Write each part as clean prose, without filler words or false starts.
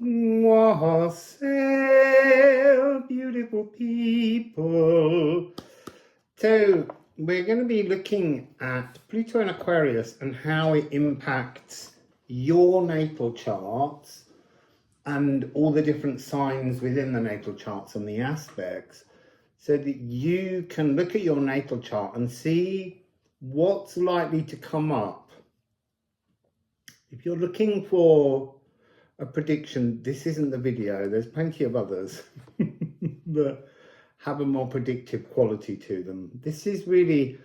Wassail, beautiful people. So we're going to be looking at Pluto and Aquarius and how it impacts your natal charts and all the different signs within the natal charts and the aspects, so that you can look at your natal chart and see what's likely to come up. If you're looking for a prediction, this isn't the video. There's plenty of others that have a more predictive quality to them. This is really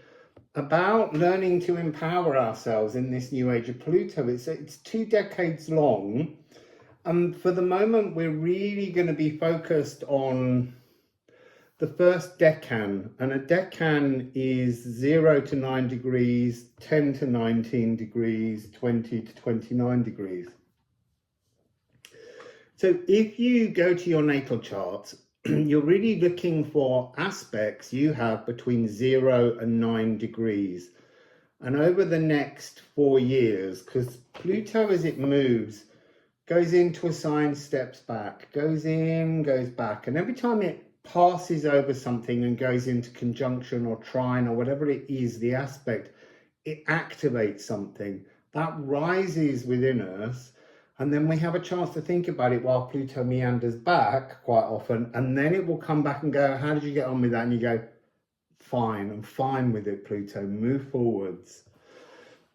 about learning to empower ourselves in this new age of Pluto. It's 2 decades long, and for the moment we're really going to be focused on the first decan, and a decan is 0 to 9 degrees, 10 to 19 degrees, 20 to 29 degrees. So if you go to your natal chart, you're really looking for aspects you have between 0 and 9 degrees. And over the next 4 years, because Pluto, as it moves, goes into a sign, steps back, goes in, goes back. And every time it passes over something and goes into conjunction or trine or whatever it is, the aspect, it activates something that rises within us. And then we have a chance to think about it while Pluto meanders back quite often. And then it will come back and go, how did you get on with that? And you go, fine, I'm fine with it, Pluto, move forwards.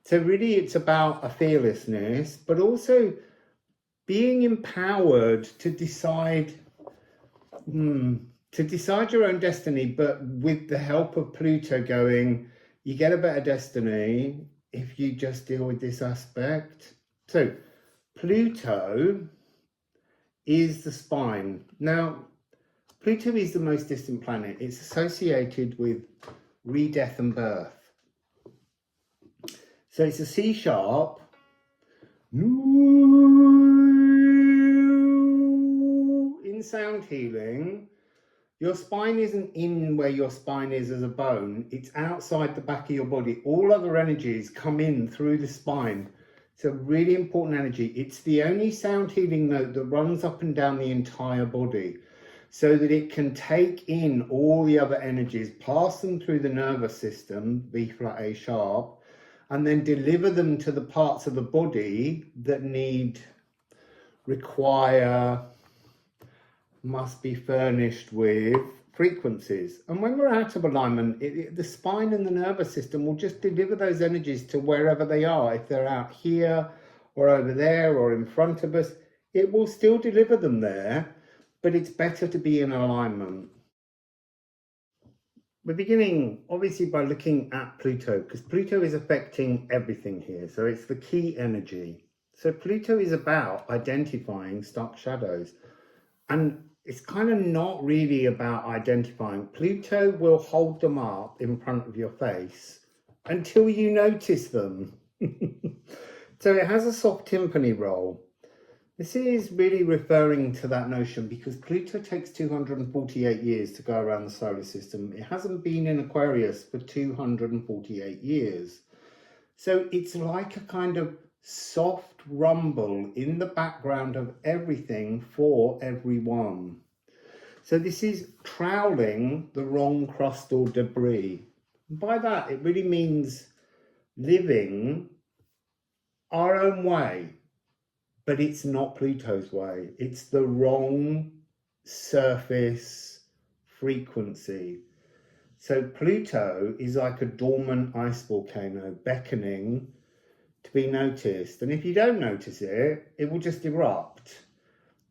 So really it's about a fearlessness, but also being empowered to decide your own destiny, but with the help of Pluto going, you get a better destiny if you just deal with this aspect. So Pluto is the spine. Now, Pluto is the most distant planet. It's associated with re-death and birth. So it's a C sharp. In sound healing, your spine isn't in where your spine is as a bone. It's outside the back of your body. All other energies come in through the spine. It's a really important energy. It's the only sound healing note that runs up and down the entire body, so that it can take in all the other energies, pass them through the nervous system, B flat A sharp, and then deliver them to the parts of the body that must be furnished with frequencies. And when we're out of alignment, the spine and the nervous system will just deliver those energies to wherever they are. If they're out here or over there or in front of us, it will still deliver them there, but it's better to be in alignment. We're beginning obviously by looking at Pluto, because Pluto is affecting everything here. So it's the key energy. So Pluto is about identifying stark shadows, and it's kind of not really about identifying. Pluto will hold them up in front of your face until you notice them. So it has a soft timpani role. This is really referring to that notion because Pluto takes 248 years to go around the solar system. It hasn't been in Aquarius for 248 years. So it's like a kind of soft rumble in the background of everything for everyone. So this is troweling the wrong crust or debris. By that, it really means living our own way, but it's not Pluto's way. It's the wrong surface frequency. So Pluto is like a dormant ice volcano beckoning to be noticed. And if you don't notice it, it will just erupt.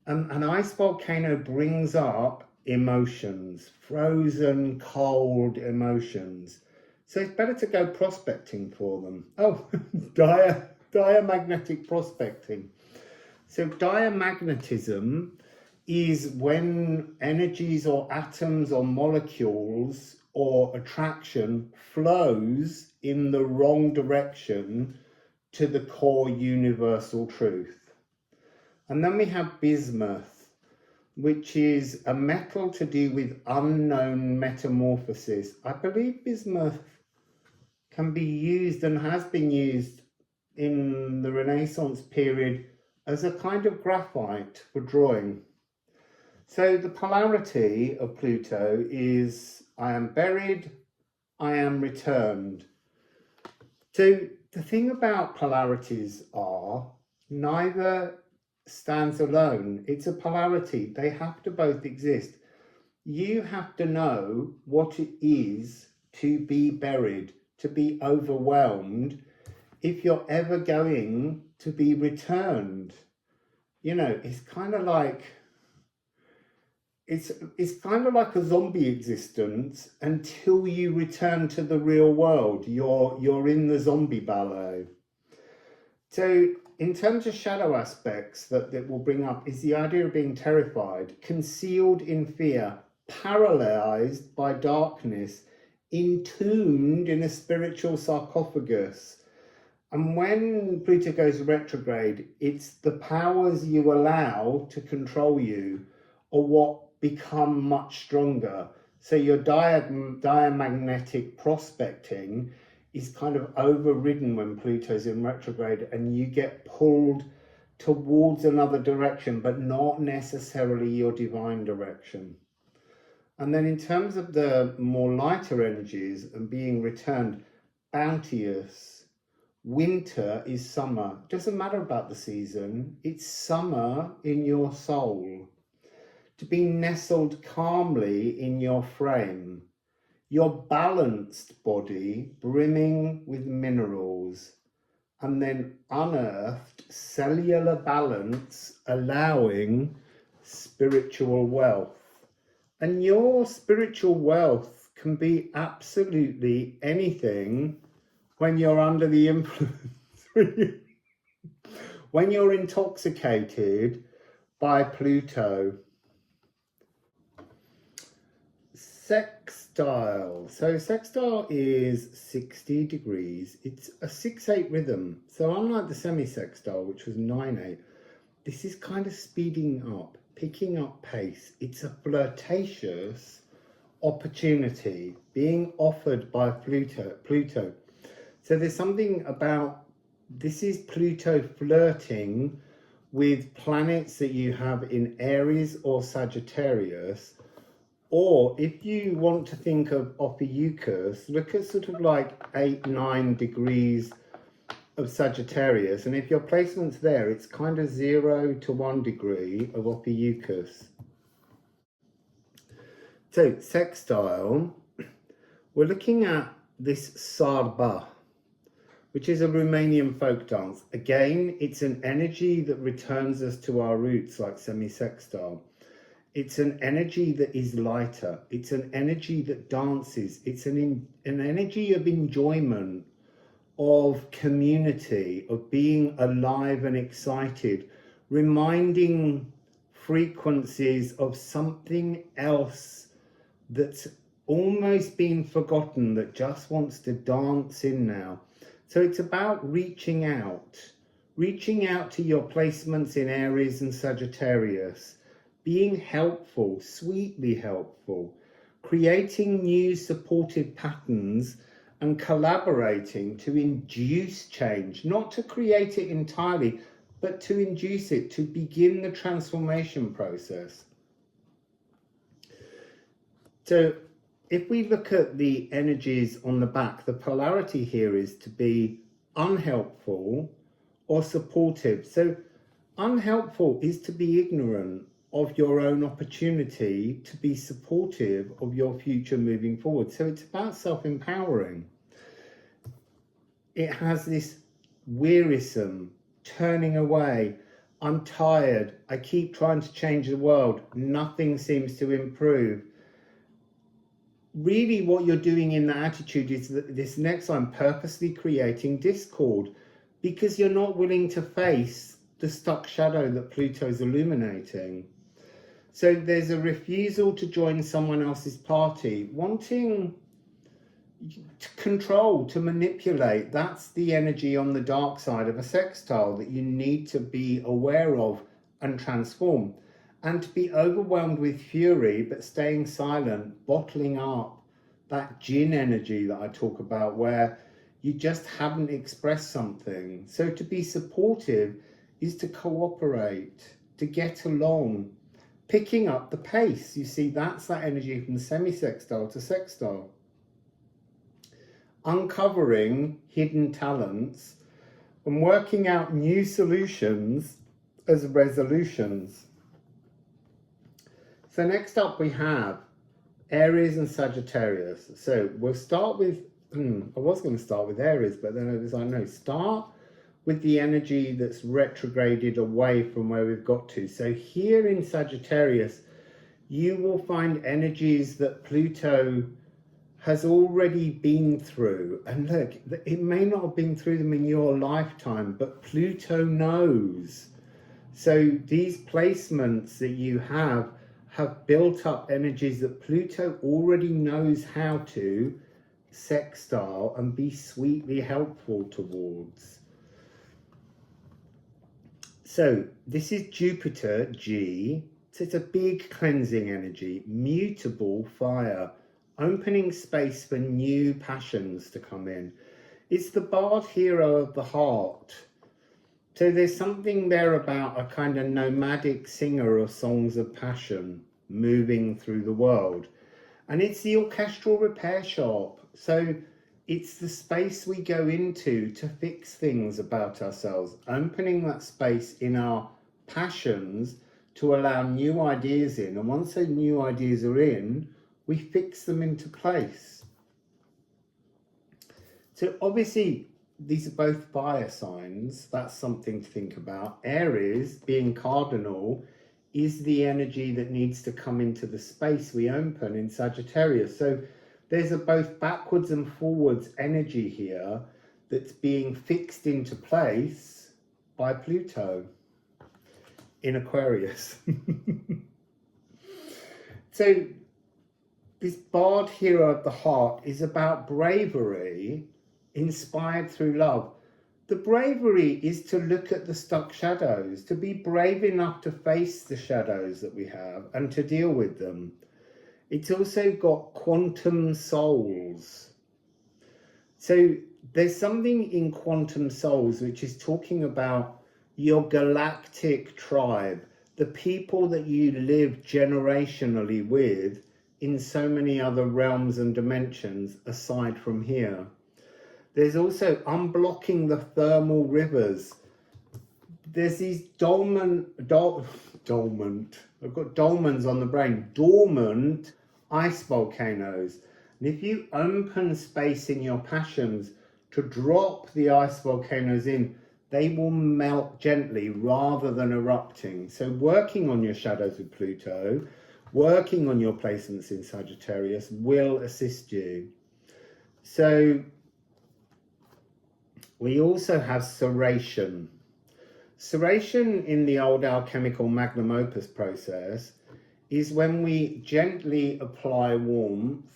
An ice volcano brings up emotions, frozen, cold emotions. So it's better to go prospecting for them. Oh, diamagnetic prospecting. So diamagnetism is when energies or atoms or molecules or attraction flows in the wrong direction to the core universal truth. And then we have bismuth, which is a metal to do with unknown metamorphosis. I believe bismuth can be used and has been used in the Renaissance period as a kind of graphite for drawing. So the polarity of Pluto is I am buried, I am returned. So the thing about polarities are neither stands alone. It's a polarity. They have to both exist. You have to know what it is to be buried, to be overwhelmed, if you're ever going to be returned. You know, it's kind of like it's kind of like a zombie existence until you return to the real world. You're in the zombie ballet. So in terms of shadow aspects that will bring up is the idea of being terrified, concealed in fear, paralyzed by darkness, entombed in a spiritual sarcophagus. And when Pluto goes retrograde, it's the powers you allow to control you or what become much stronger. So your diamagnetic prospecting is kind of overridden when Pluto's in retrograde, and you get pulled towards another direction, but not necessarily your divine direction. And then in terms of the more lighter energies and being returned, bounteous, winter is summer. Doesn't matter about the season, it's summer in your soul. To be nestled calmly in your frame, your balanced body brimming with minerals, and then unearthed cellular balance allowing spiritual wealth. And your spiritual wealth can be absolutely anything when you're under the influence, when you're intoxicated by Pluto. Sextile. So sextile is 60 degrees. It's a 6/8 rhythm. So unlike the semi-sextile, which was 9/8, this is kind of speeding up, picking up pace. It's a flirtatious opportunity being offered by Pluto. So there's something about, this is Pluto flirting with planets that you have in Aries or Sagittarius. Or if you want to think of Ophiuchus, look at sort of like 8-9 degrees of Sagittarius. And if your placement's there, it's kind of 0 to 1 degree of Ophiuchus. So sextile, we're looking at this sarba, which is a Romanian folk dance. Again, it's an energy that returns us to our roots like semi-sextile. It's an energy that is lighter. It's an energy that dances. It's an energy of enjoyment, of community, of being alive and excited, reminding frequencies of something else that's almost been forgotten, that just wants to dance in now. So it's about reaching out to your placements in Aries and Sagittarius, being helpful, sweetly helpful, creating new supportive patterns and collaborating to induce change, not to create it entirely, but to induce it, to begin the transformation process. So if we look at the energies on the back, the polarity here is to be unhelpful or supportive. So unhelpful is to be ignorant of your own opportunity, to be supportive of your future moving forward. So it's about self-empowering. It has this wearisome, turning away, I'm tired, I keep trying to change the world, nothing seems to improve. Really what you're doing in that attitude is that this next line, purposely creating discord, because you're not willing to face the stuck shadow that Pluto's illuminating. So there's a refusal to join someone else's party, wanting to control, to manipulate. That's the energy on the dark side of a sextile that you need to be aware of and transform. And to be overwhelmed with fury, but staying silent, bottling up that jinn energy that I talk about, where you just haven't expressed something. So to be supportive is to cooperate, to get along, picking up the pace. You see, that's that energy from semi-sextile to sextile. Uncovering hidden talents and working out new solutions as resolutions. So next up we have Aries and Sagittarius. So we'll start with, I was going to start with Aries, but then I was like, no, start with the energy that's retrograded away from where we've got to. So here in Sagittarius, you will find energies that Pluto has already been through. And look, it may not have been through them in your lifetime, but Pluto knows. So these placements that you have built up energies that Pluto already knows how to sextile and be sweetly helpful towards. So this is Jupiter, G. So it's a big cleansing energy, mutable fire, opening space for new passions to come in. It's the bard hero of the heart. So there's something there about a kind of nomadic singer of songs of passion moving through the world. And it's the orchestral repair shop. So it's the space we go into to fix things about ourselves, opening that space in our passions to allow new ideas in. And once those new ideas are in, we fix them into place. So obviously, these are both fire signs. That's something to think about. Aries, being cardinal, is the energy that needs to come into the space we open in Sagittarius. So there's a both backwards and forwards energy here that's being fixed into place by Pluto in Aquarius. So this bard hero of the heart is about bravery inspired through love. The bravery is to look at the stuck shadows, to be brave enough to face the shadows that we have and to deal with them. It's also got quantum souls. So there's something in quantum souls which is talking about your galactic tribe, the people that you live generationally with in so many other realms and dimensions aside from here. There's also unblocking the thermal rivers. There's these dormant, I've got dolmens on the brain, dormant ice volcanoes. And if you open space in your passions to drop the ice volcanoes in, they will melt gently rather than erupting. So working on your shadows with Pluto, working on your placements in Sagittarius will assist you. So we also have serration. Serration in the old alchemical magnum opus process is when we gently apply warmth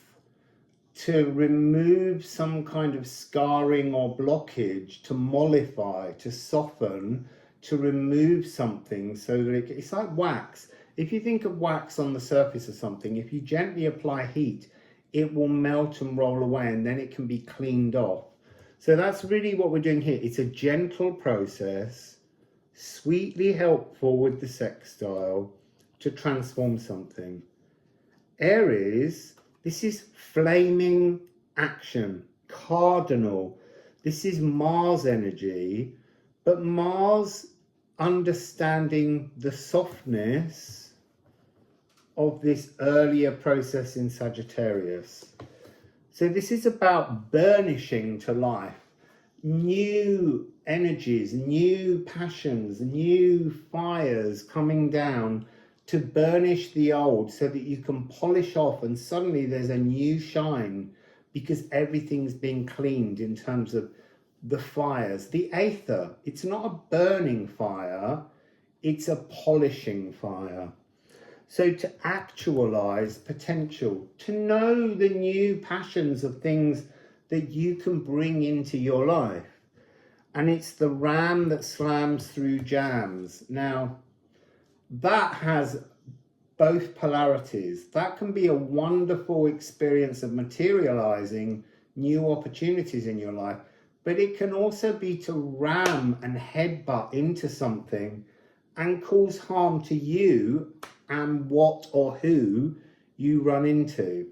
to remove some kind of scarring or blockage, to mollify, to soften, to remove something so that it's like wax. If you think of wax on the surface of something, if you gently apply heat, it will melt and roll away and then it can be cleaned off. So that's really what we're doing here. It's a gentle process, sweetly helpful with the sextile to transform something. Aries, this is flaming action, cardinal. This is Mars energy, but Mars understanding the softness of this earlier process in Sagittarius. So this is about burnishing to life, new energies, new passions, new fires coming down to burnish the old so that you can polish off and suddenly there's a new shine because everything's been cleaned in terms of the fires. The aether, it's not a burning fire, it's a polishing fire. So to actualize potential, to know the new passions of things that you can bring into your life. And it's the ram that slams through jams. Now, that has both polarities. That can be a wonderful experience of materializing new opportunities in your life. but it can also be to ram and headbutt into something and cause harm to you and what or who you run into.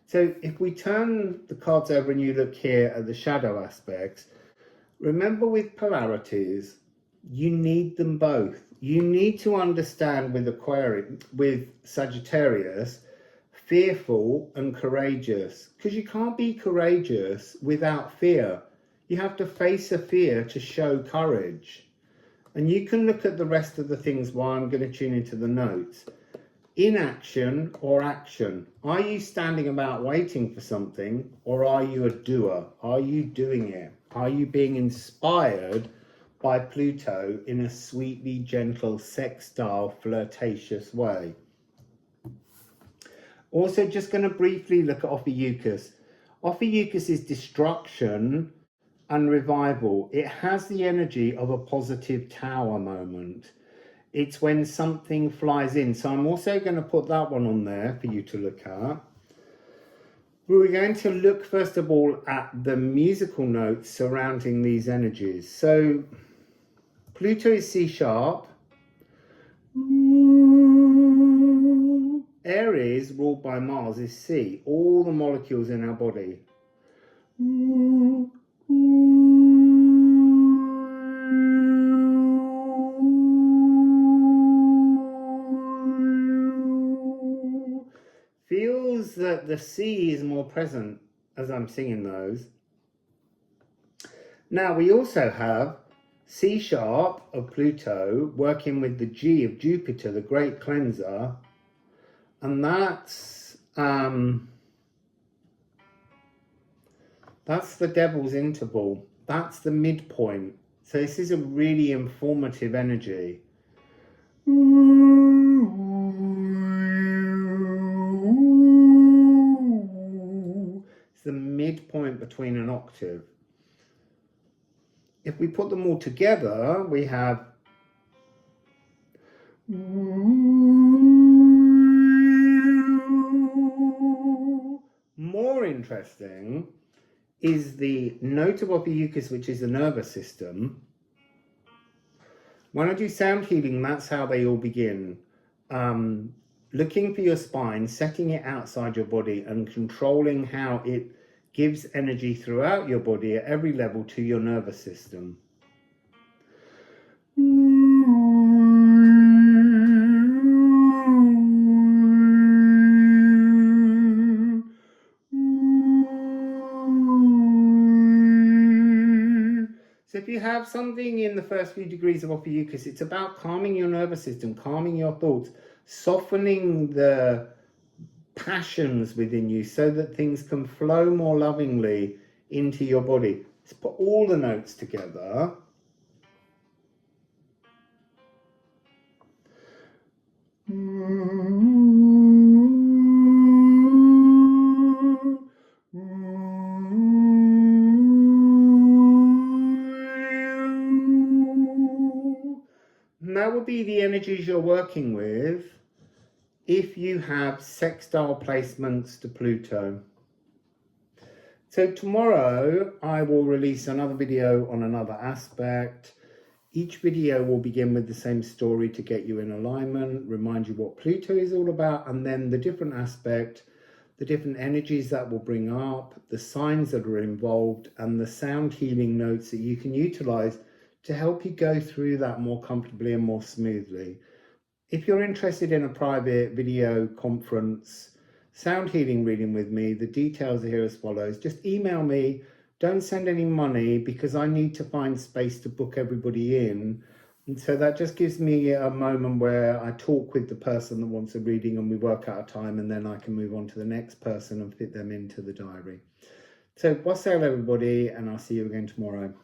So if we turn the cards over and you look here at the shadow aspects, remember with polarities, you need them both. You need to understand with Aquarius, with Sagittarius, fearful and courageous, because you can't be courageous without fear. You have to face a fear to show courage. And you can look at the rest of the things while I'm going to tune into the notes. Inaction or action. Are you standing about waiting for something, or are you a doer? Are you doing it? Are you being inspired by Pluto in a sweetly gentle, sextile, flirtatious way? Also, just going to briefly look at Ophiuchus. Ophiuchus is destruction and revival. It has the energy of a positive tower moment. It's when something flies in. So I'm also going to put that one on there for you to look at. We're going to look first of all at the musical notes surrounding these energies. So Pluto is C sharp. Aries, ruled by Mars, is C. All the molecules in our body. Feels that the C is more present as I'm singing those. Now we also have C sharp of Pluto working with the G of Jupiter, the great cleanser, and that's the devil's interval. That's the midpoint. So this is a really informative energy. It's the midpoint between an octave. If we put them all together, we have more interesting is the note of Ophiuchus, which is the nervous system. When I do sound healing, that's how they all begin. Looking for your spine, setting it outside your body and controlling how it gives energy throughout your body at every level to your nervous system. So if you have something in the first few degrees of Ophiuchus, it's about calming your nervous system, calming your thoughts, softening the passions within you so that things can flow more lovingly into your body. Let's put all the notes together. And that would be the energies you're working with if you have sextile placements to Pluto. So tomorrow I will release another video on another aspect. Each video will begin with the same story to get you in alignment, remind you what Pluto is all about, and then the different aspect, the different energies that will bring up, the signs that are involved, and the sound healing notes that you can utilize to help you go through that more comfortably and more smoothly. If you're interested in a private video conference sound healing reading with me, the details are here as follows. Just email me. Don't send any money because I need to find space to book everybody in. And so that just gives me a moment where I talk with the person that wants a reading and we work out a time, and then I can move on to the next person and fit them into the diary. So wassail everybody, and I'll see you again tomorrow.